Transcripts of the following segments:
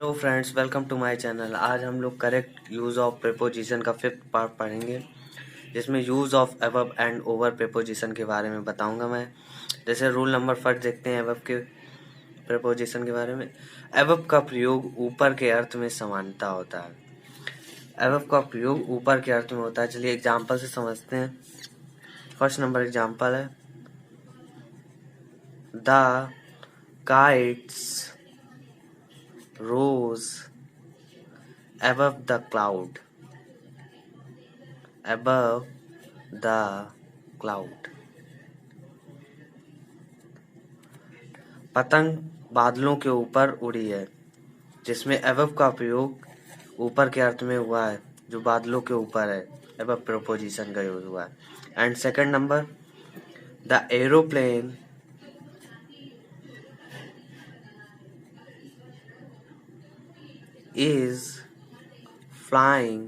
Hello friends, welcome to my channel. आज हम लोग करेक्ट यूज़ ऑफ प्रीपोजिशन का फिफ्थ पार्ट पढ़ेंगे, जिसमें use of above and over preposition के बारे में बताऊंगा मैं। जैसे रूल नंबर फर्स्ट देखते हैं अबव के प्रीपोजिशन के बारे में। अबव का प्रयोग ऊपर के अर्थ में समानता होता है। अबव का प्रयोग ऊपर के अर्थ में होता है। चलिए एग्जाम्पल से समझते हैं। फर्स्ट नंबर एग्जाम्पल है, the kites rose above the cloud. Above the cloud. पतंग बादलों के ऊपर उड़ी है, जिसमें above का प्रयोग ऊपर के अर्थ में हुआ है, जो बादलों के ऊपर है। above प्रोपोजिशन का यूज हुआ है। And second number, the aeroplane is flying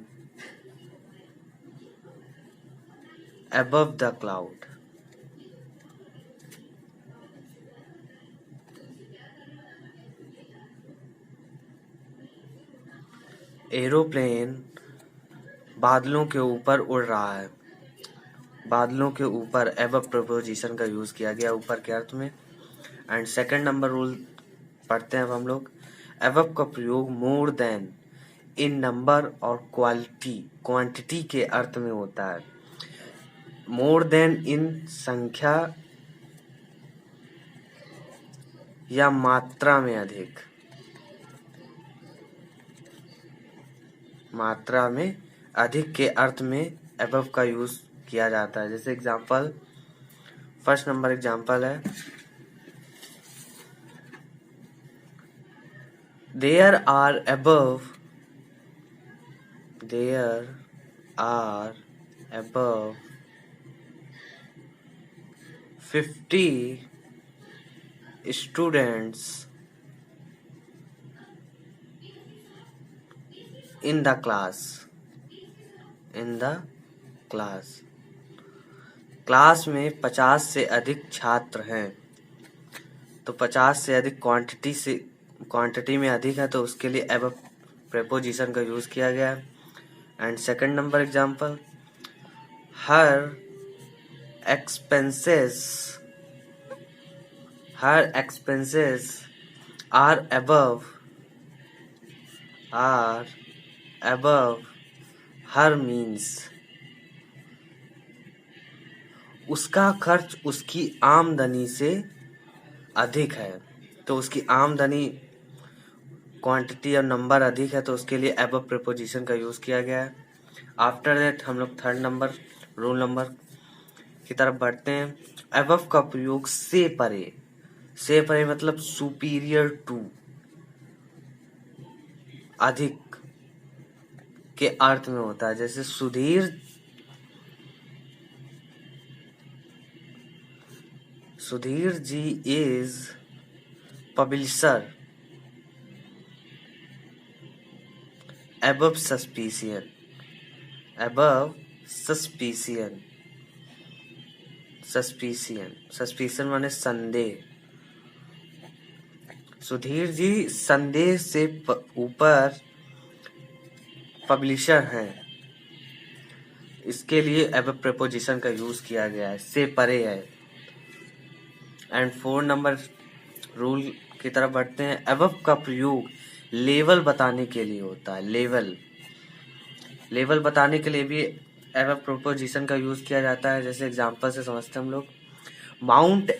above the cloud. Aeroplane बादलों के ऊपर उड़ रहा है। बादलों के ऊपर एबव प्रीपोजिशन का यूज किया गया ऊपर के अर्थ में। एंड सेकंड नंबर रूल पढ़ते हैं अब हम लोग। एबव का प्रयोग मोर देन इन नंबर और क्वांटिटी के अर्थ में होता है। मोर देन इन संख्या या मात्रा में अधिक। मात्रा में अधिक के अर्थ में एबव का यूज किया जाता है। जैसे एग्जांपल, फर्स्ट नंबर एग्जांपल है, there are above 50 students in the class. Class में 50 से अधिक छात्र हैं। तो 50 से अधिक क्वांटिटी में अधिक है, तो उसके लिए एबव प्रीपोजिशन का यूज किया गया है। And second number example, her expenses are above her means. उसका खर्च उसकी आमदनी से अधिक है। तो उसकी आमदनी क्वांटिटी और नंबर अधिक है, तो उसके लिए एबव प्रीपोजिशन का यूज किया गया है। आफ्टर दैट हम लोग थर्ड नंबर रूल नंबर की तरफ बढ़ते हैं। एबव का प्रयोग से परे मतलब सुपीरियर टू, अधिक के अर्थ में होता है। जैसे Sudhir ji is publisher above suspicion माने संदेह। सुधीर जी संदेह से ऊपर पब्लिशर हैं। इसके लिए एबव प्रीपोजिशन का यूज किया गया है, से परे है। एंड 4 नंबर रूल की तरफ बढ़ते हैं। एबव का प्रयोग लेवल बताने के लिए होता है। लेवल बताने के लिए भी एबव प्रीपोजिशन का यूज किया जाता है। जैसे एग्जांपल से समझते हैं हम लोग। Mount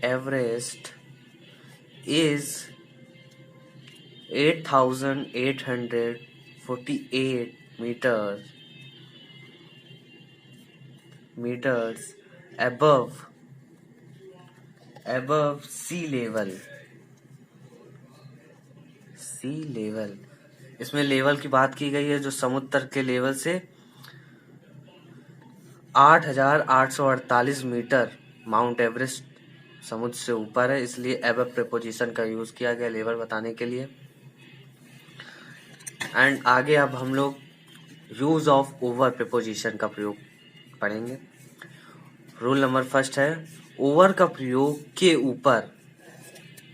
Everest is 8,848 meters above sea level. इसमें लेवल की बात की गई है, जो समुद्र के लेवल से 8,848 मीटर माउंट एवरेस्ट समुद्र से ऊपर है। इसलिए एबव प्रीपोजिशन का यूज किया गया लेवल बताने के लिए। एंड आगे अब हम लोग यूज ऑफ ओवर प्रीपोजिशन का प्रयोग पढ़ेंगे। रूल नंबर फर्स्ट है, ओवर का प्रयोग के ऊपर,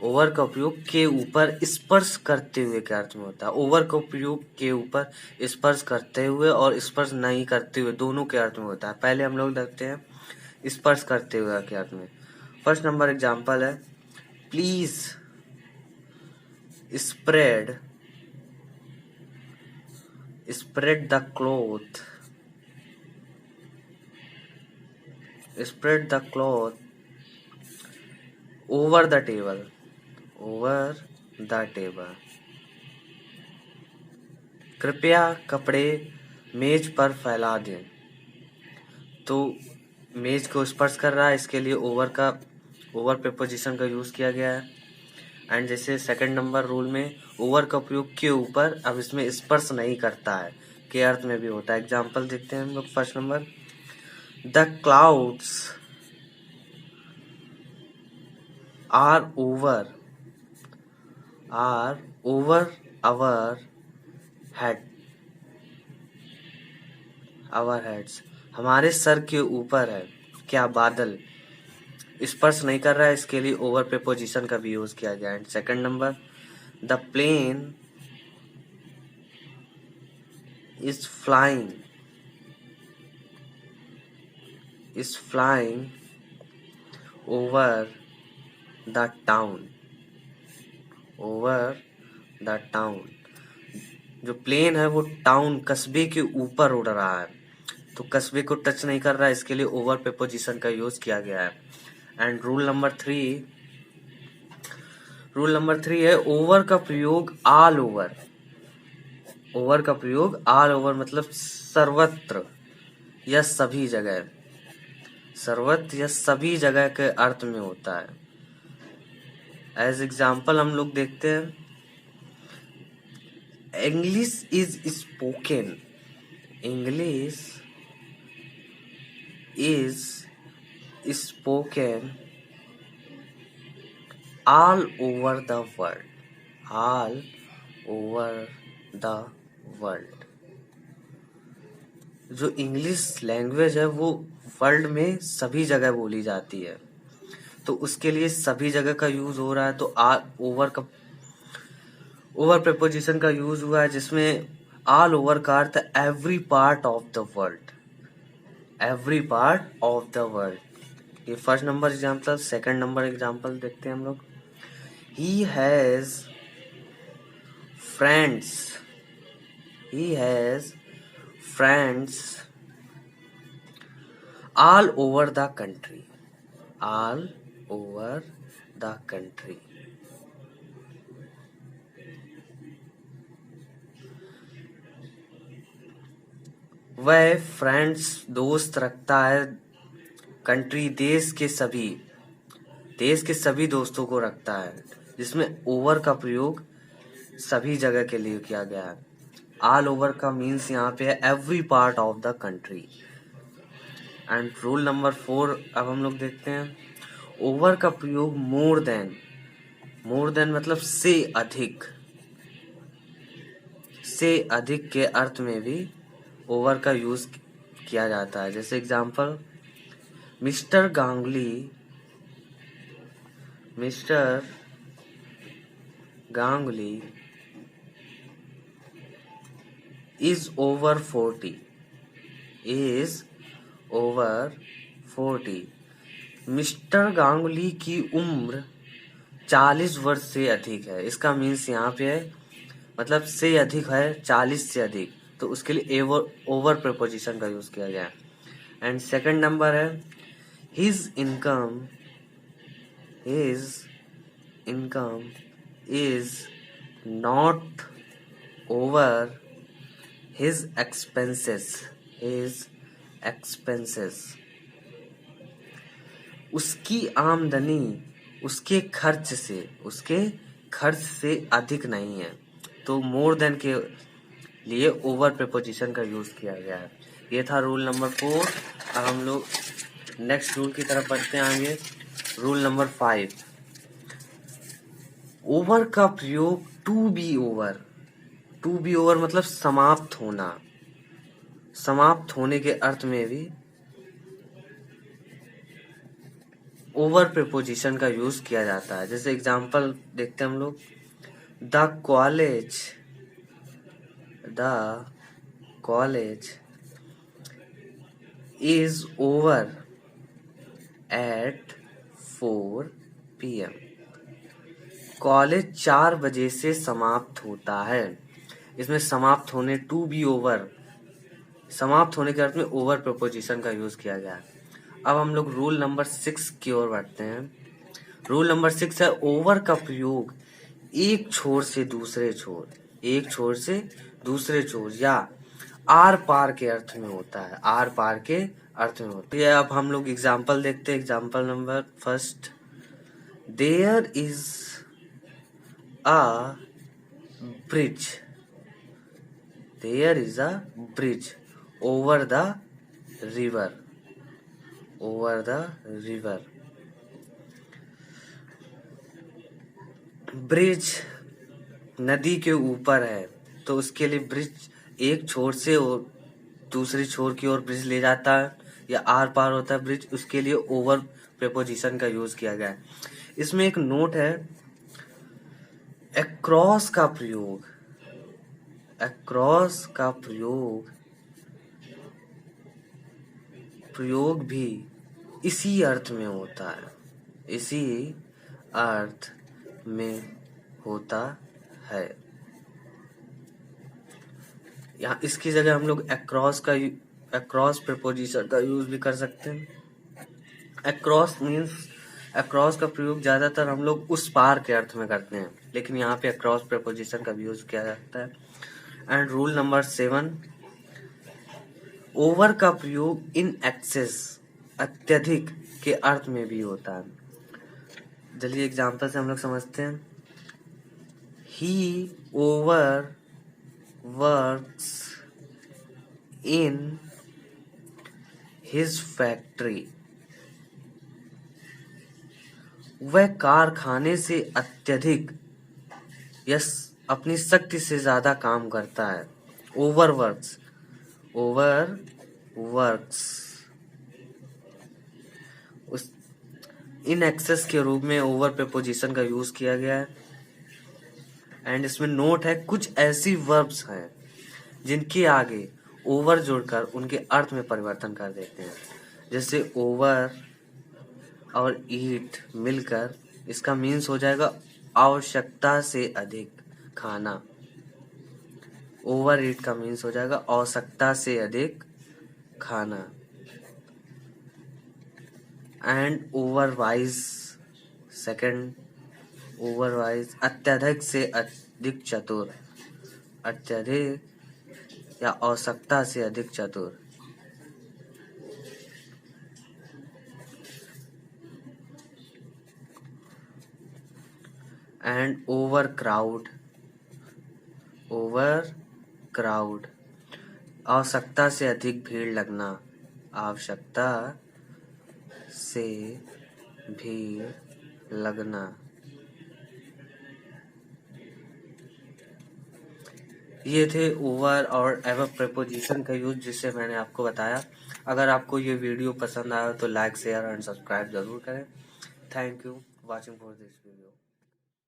ओवर का प्रयोग के ऊपर स्पर्श करते हुए के अर्थ में होता है। ओवर का प्रयोग के ऊपर स्पर्श करते हुए और स्पर्श नहीं करते हुए दोनों के अर्थ में होता है। पहले हम लोग देखते हैं स्पर्श करते हुए के अर्थ में। फर्स्ट नंबर एग्जांपल है, please spread spread the cloth, spread the cloth over the table, over the table। कृपया कपड़े मेज पर फैला दें। तो मेज को स्पर्श कर रहा है, इसके लिए ओवर प्रीपोजिशन का यूज किया गया है। एंड जैसे सेकंड नंबर रूल में ओवर का प्रयोग के ऊपर, अब इसमें स्पर्श नहीं करता है के अर्थ में भी होता है। एग्जाम्पल देखते हैं हम लोग। First number, the clouds are over our heads, हमारे सर के ऊपर है क्या बादल। स्पर्श नहीं कर रहा है, इसके लिए ओवर प्रीपोजिशन का भी यूज किया गया है। Second number, the plane is flying over the town, over the town. जो प्लेन है वो टाउन कस्बे के ऊपर उड़ रहा है, तो कस्बे को टच नहीं कर रहा है, इसके लिए ओवर प्रीपोजिशन का यूज किया गया है। एंड रूल नंबर थ्री है, ओवर का प्रयोग ऑल ओवर, ओवर का प्रयोग ऑल ओवर मतलब सर्वत्र या सभी जगह, सर्वत्र या सभी जगह के अर्थ में होता है। एज एग्जाम्पल हम लोग देखते हैं, English is spoken, English is spoken all over the world, all over the world. जो इंग्लिश लैंग्वेज है वो वर्ल्ड में सभी जगह बोली जाती है, तो उसके लिए सभी जगह का यूज हो रहा है। तो ओवर प्रीपोजिशन का यूज हुआ है, जिसमें ऑल ओवर का अर्थ every part of the world, every part of the world. ये first number example. Second number example देखते हैं हम लोग, he has friends all over the country, all over the country. वह फ्रेंड्स दोस्त रखता है कंट्री देश के सभी दोस्तों को रखता है, जिसमें ओवर का प्रयोग सभी जगह के लिए किया गया है। ऑल ओवर का मीन्स यहाँ पे है every part of the country. And rule number 4 अब हम लोग देखते हैं, ओवर का प्रयोग मोर देन मतलब से अधिक के अर्थ में भी ओवर का यूज किया जाता है। जैसे example, mister Ganguly is over 40, mister Ganguly की उम्र 40 वर्ष से अधिक है। इसका मीन्स यहाँ पे है मतलब से अधिक है, 40 से अधिक, तो उसके लिए ओवर प्रीपोजिशन का यूज किया गया है। एंड सेकंड नंबर है, his income is not over his expenses, उसकी आमदनी उसके खर्च से अधिक नहीं है, तो मोर देन के लिए ओवर प्रीपोजिशन का यूज किया गया है। ये था रूल नंबर 4। अब हम लोग नेक्स्ट रूल की तरफ बढ़ते हैं आगे। रूल नंबर 5, ओवर का प्रयोग टू बी ओवर मतलब समाप्त होने के अर्थ में भी ओवर प्रीपोजिशन का यूज किया जाता है। जैसे एग्जांपल देखते हैं हम लोग, the college is over at 4 PM। College 4 बजे से समाप्त होता है। इसमें समाप्त होने, टू बी ओवर, समाप्त होने के अर्थ में ओवर प्रीपोजिशन का यूज किया गया है। अब हम लोग रूल नंबर 6 की ओर बढ़ते हैं। रूल नंबर 6 है, ओवर का प्रयोग एक छोर से दूसरे छोर या आर पार के अर्थ में होता है। आर पार के अर्थ में होता है। अब हम लोग एग्जाम्पल देखते हैं। Example number first, there is a bridge over the river. Bridge नदी के ऊपर है, तो उसके लिए ब्रिज एक छोर से और दूसरी छोर की ओर ब्रिज ले जाता है या आर पार होता है ब्रिज, उसके लिए ओवर प्रीपोजिशन का यूज किया गया है। इसमें एक नोट है, अक्रॉस का प्रयोग भी इसी अर्थ में होता है। यहाँ इसकी जगह हम लोग अक्रॉस प्रीपोजिशन का यूज भी कर सकते हैं। अक्रॉस का प्रयोग ज्यादातर हम लोग उस पार के अर्थ में करते हैं, लेकिन यहाँ पे अक्रॉस प्रीपोजिशन का भी यूज किया जाता है। एंड रूल नंबर 7, ओवर का प्रयोग इन एक्सेस, अत्यधिक के अर्थ में भी होता है। चलिए एग्जाम्पल से हम लोग समझते हैं। He overworks in his factory. वह कारखाने से अत्यधिक या अपनी शक्ति से ज्यादा काम करता है। ओवरवर्क्स उस इन एक्सेस के रूप में ओवर प्रीपोजिशन का यूज किया गया है। एंड इसमें नोट है, कुछ ऐसी वर्ब्स हैं जिनके आगे ओवर जोड़कर उनके अर्थ में परिवर्तन कर देते हैं। जैसे ओवर और ईट मिलकर इसका मीन्स हो जाएगा आवश्यकता से अधिक खाना। ओवर ईट का मीन्स हो जाएगा आवश्यकता से अधिक खाना। एंड ओवरवाइज, सेकंड, ओवरवाइज अत्यधिक से अधिक चतुर, अत्यधिक या आवश्यकता से अधिक चतुर। एंड ओवर क्राउड आवश्यकता से अधिक भीड़ लगना, आवश्यकता से भीड़ लगना। ये थे ओवर और एवर प्रीपोजिशन का यूज, जिससे मैंने आपको बताया। अगर आपको ये वीडियो पसंद आया तो लाइक, शेयर एंड सब्सक्राइब जरूर करें। Thank you watching for this video.